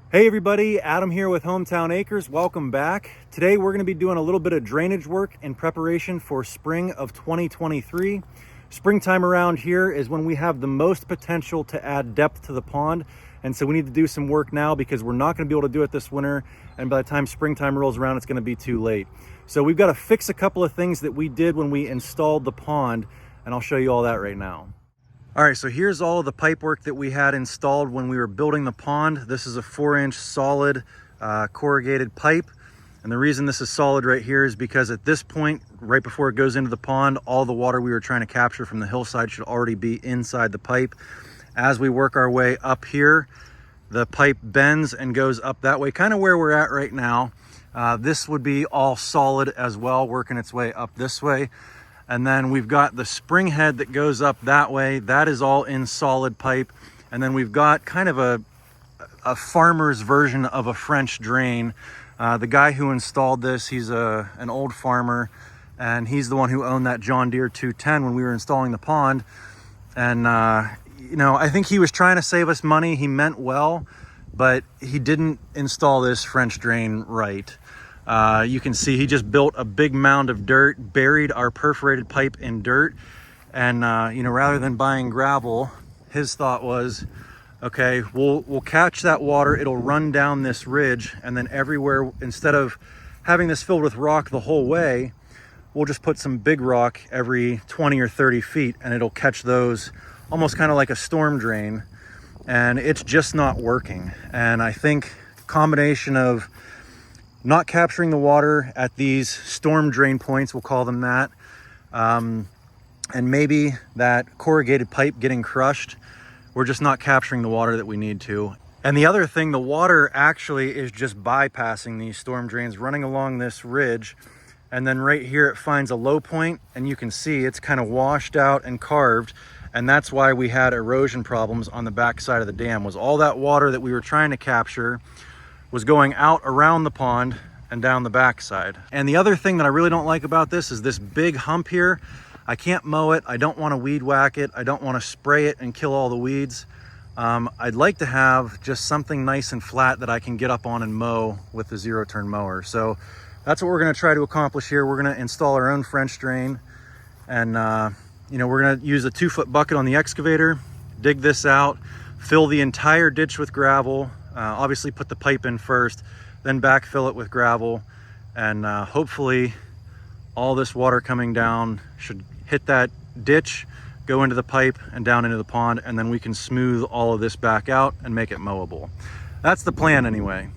Hey everybody, Adam here with Hometown Acres. Welcome back. Today we're going to be doing a little bit of drainage work in preparation for spring of 2023. Springtime around here is when we have the most potential to add depth to the pond. And so we need to do some work now because we're not going to be able to do it this winter. And by the time springtime rolls around, it's going to be too late. So we've got to fix a couple of things that we did when we installed the pond. And I'll show you all that right now. All right, so here's all of the pipe work that we had installed when we were building the pond. This is a 4-inch solid corrugated pipe. And the reason this is solid right here is because at this point, right before it goes into the pond, all the water we were trying to capture from the hillside should already be inside the pipe. As we work our way up here, the pipe bends and goes up that way, kind of where we're at right now. This would be all solid as well, working its way up this way. And then we've got the spring head that goes up that way. That is all in solid pipe. And then we've got kind of a farmer's version of a French drain. The guy who installed this, he's an old farmer, and he's the one who owned that John Deere 210 when we were installing the pond. And, you know, I think he was trying to save us money. He meant well, but he didn't install this French drain right. You can see he just built a big mound of dirt, buried our perforated pipe in dirt. And, you know, rather than buying gravel, his thought was, okay, we'll catch that water. It'll run down this ridge. And then everywhere, instead of having this filled with rock the whole way, we'll just put some big rock every 20 or 30 feet and it'll catch those almost kind of like a storm drain. And it's just not working. And I think combination of not capturing the water at these storm drain points, we'll call them that, and maybe that corrugated pipe getting crushed, we're just not capturing the water that we need to. And the other thing, the water actually is just bypassing these storm drains, running along this ridge, and then right here it finds a low point, and you can see it's kind of washed out and carved, and that's why we had erosion problems on the back side of the dam, was all that water that we were trying to capture was going out around the pond and down the backside. And the other thing that I really don't like about this is this big hump here. I can't mow it. I don't want to weed whack it. I don't want to spray it and kill all the weeds. I'd like to have just something nice and flat that I can get up on and mow with the zero-turn mower. So that's what we're going to try to accomplish here. We're going to install our own French drain, and you know, we're going to use a 2-foot bucket on the excavator, dig this out, fill the entire ditch with gravel. Obviously put the pipe in first, then backfill it with gravel, and hopefully all this water coming down should hit that ditch, go into the pipe and down into the pond, and then we can smooth all of this back out and make it mowable. That's the plan anyway.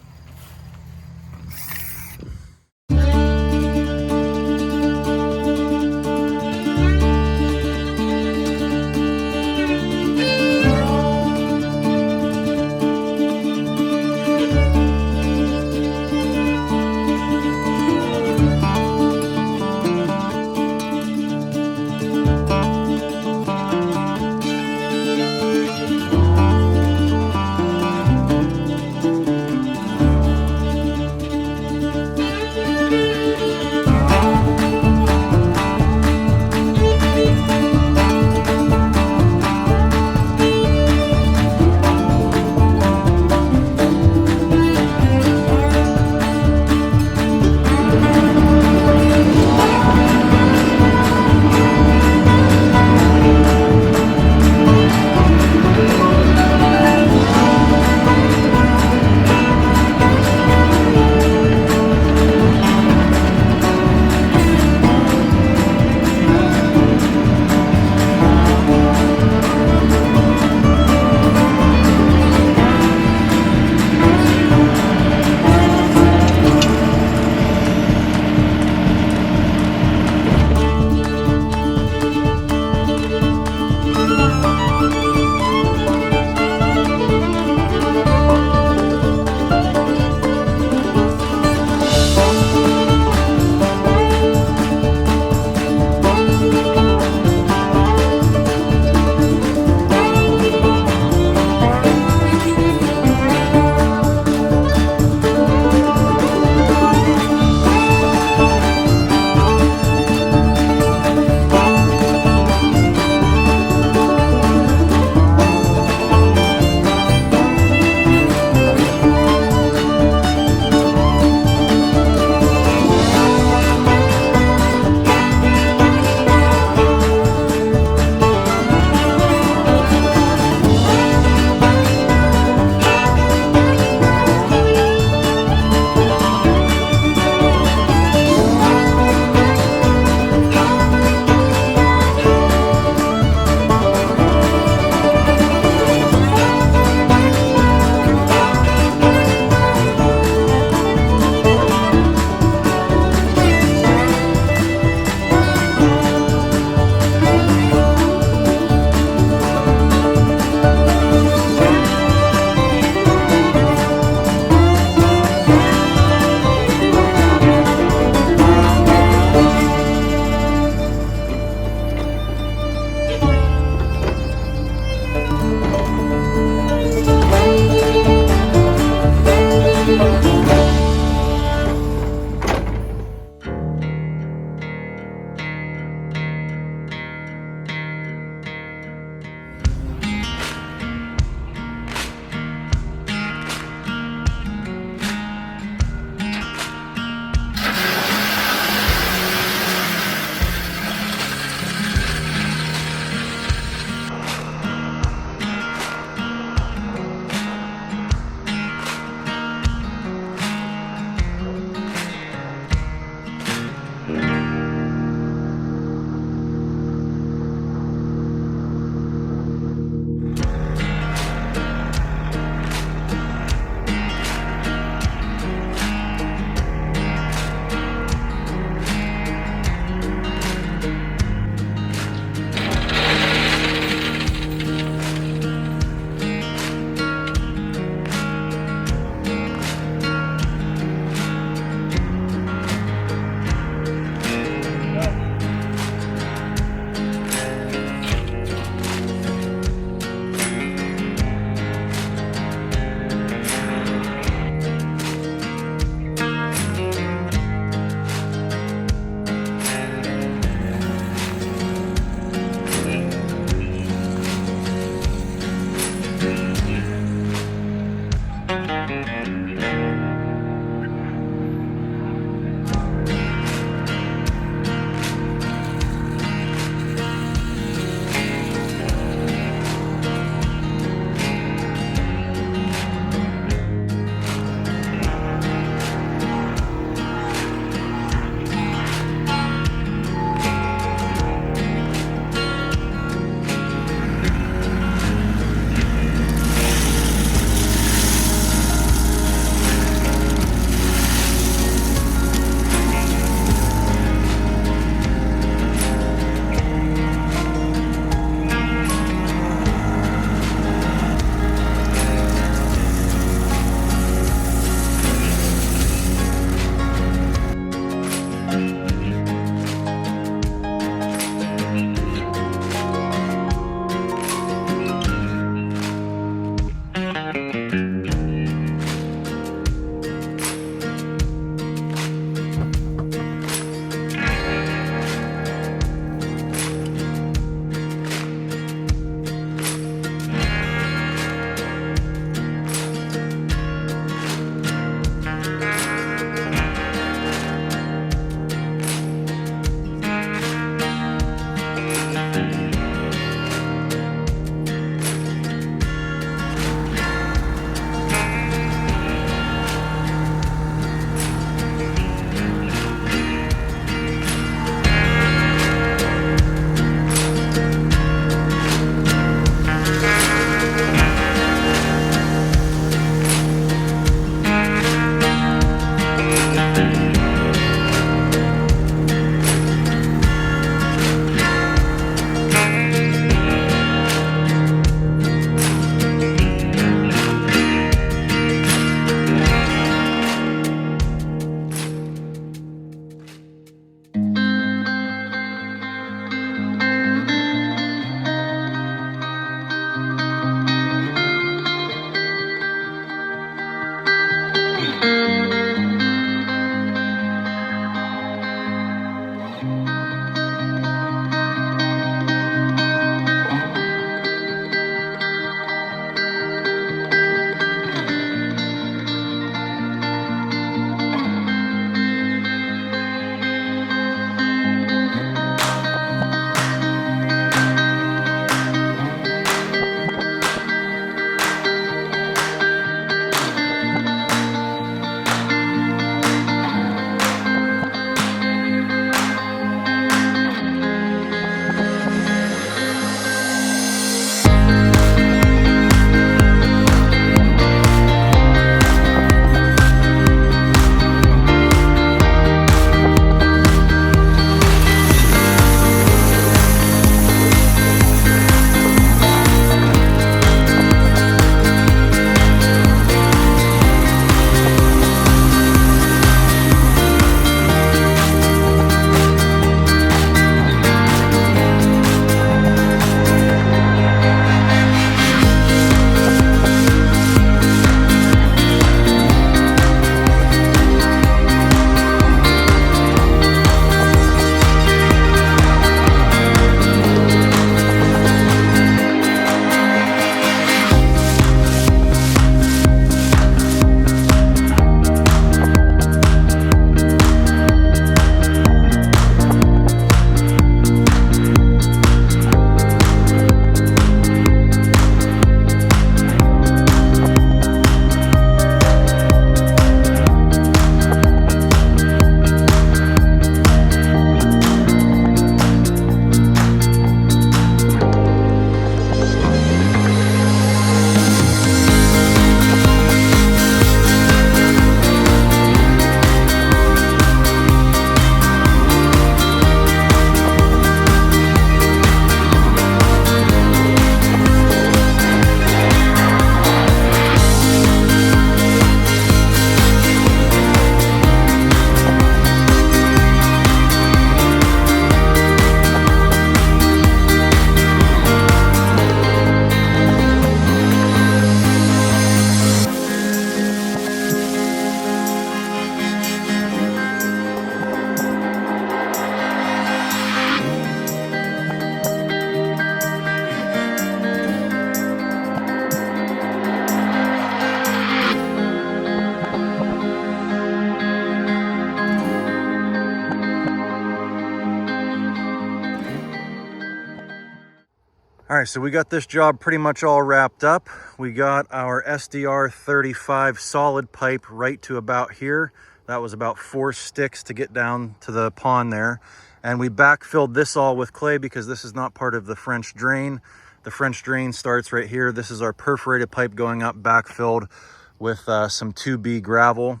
All right, so we got this job pretty much all wrapped up. We got our SDR 35 solid pipe right to about here. That was about 4 sticks to get down to the pond there. And we backfilled this all with clay because this is not part of the French drain. The French drain starts right here. This is our perforated pipe going up, backfilled with some 2B gravel.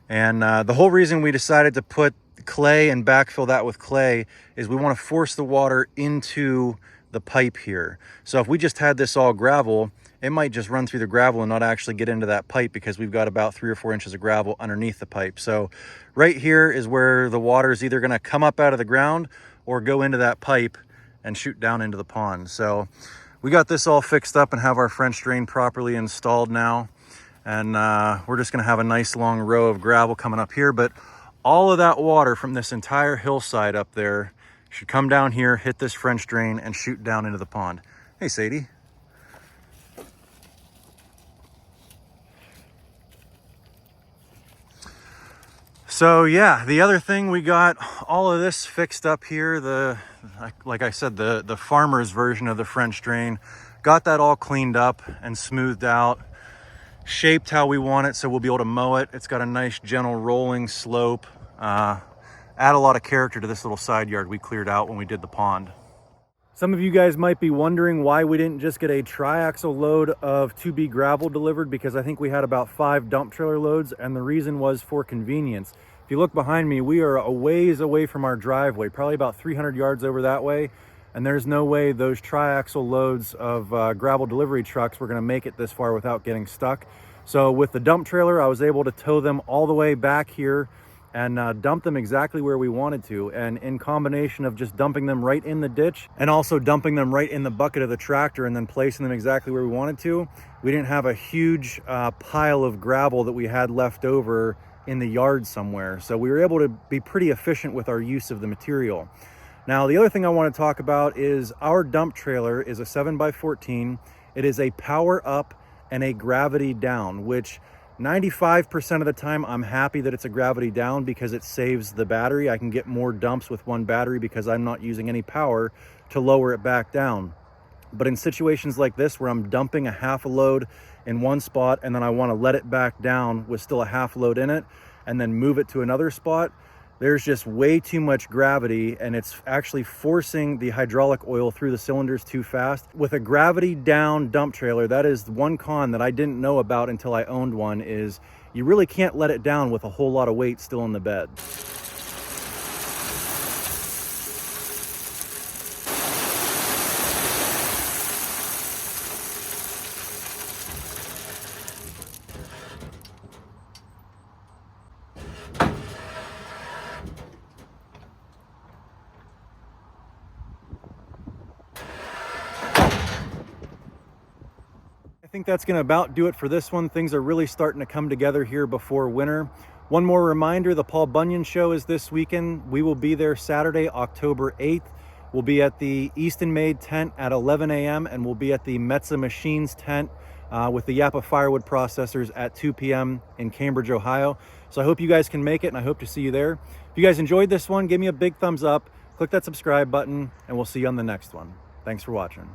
And the whole reason we decided to put clay and backfill that with clay is we want to force the water into the pipe here. So if we just had this all gravel, it might just run through the gravel and not actually get into that pipe because we've got about 3 or 4 inches of gravel underneath the pipe. So right here is where the water is either going to come up out of the ground or go into that pipe and shoot down into the pond. So we got this all fixed up and have our French drain properly installed now. And we're just going to have a nice long row of gravel coming up here. But all of that water from this entire hillside up there should come down here, hit this French drain, and shoot down into the pond. Hey, Sadie. So yeah, the other thing, we got all of this fixed up here. Like I said, the farmer's version of the French drain. Got that all cleaned up and smoothed out, shaped how we want it so we'll be able to mow it. It's got a nice gentle rolling slope. Add a lot of character to this little side yard we cleared out when we did the pond. Some of you guys might be wondering why we didn't just get a triaxle load of 2B gravel delivered, because I think we had about 5 dump trailer loads, and the reason was for convenience. If you look behind me, we are a ways away from our driveway, probably about 300 yards over that way, and there's no way those triaxle loads of gravel delivery trucks were gonna make it this far without getting stuck. So with the dump trailer, I was able to tow them all the way back here and dump them exactly where we wanted to. And in combination of just dumping them right in the ditch and also dumping them right in the bucket of the tractor and then placing them exactly where we wanted to, we didn't have a huge pile of gravel that we had left over in the yard somewhere. So we were able to be pretty efficient with our use of the material. Now, the other thing I want to talk about is our dump trailer is a 7x14. It is a power up and a gravity down, which 95% of the time I'm happy that it's a gravity down because it saves the battery. I can get more dumps with one battery because I'm not using any power to lower it back down. But in situations like this where I'm dumping a half a load in one spot and then I want to let it back down with still a half load in it and then move it to another spot, there's just way too much gravity and it's actually forcing the hydraulic oil through the cylinders too fast. With a gravity down dump trailer, that is one con that I didn't know about until I owned one, is you really can't let it down with a whole lot of weight still in the bed. I think that's going to about do it for this one. Things are really starting to come together here before winter. One more reminder, the Paul Bunyan Show is this weekend. We will be there Saturday, October 8th. We'll be at the Easton Made tent at 11 a.m. and we'll be at the Metza Machines tent with the Yapa Firewood Processors at 2 p.m. in Cambridge, Ohio. So I hope you guys can make it and I hope to see you there. If you guys enjoyed this one, give me a big thumbs up, click that subscribe button, and we'll see you on the next one. Thanks for watching.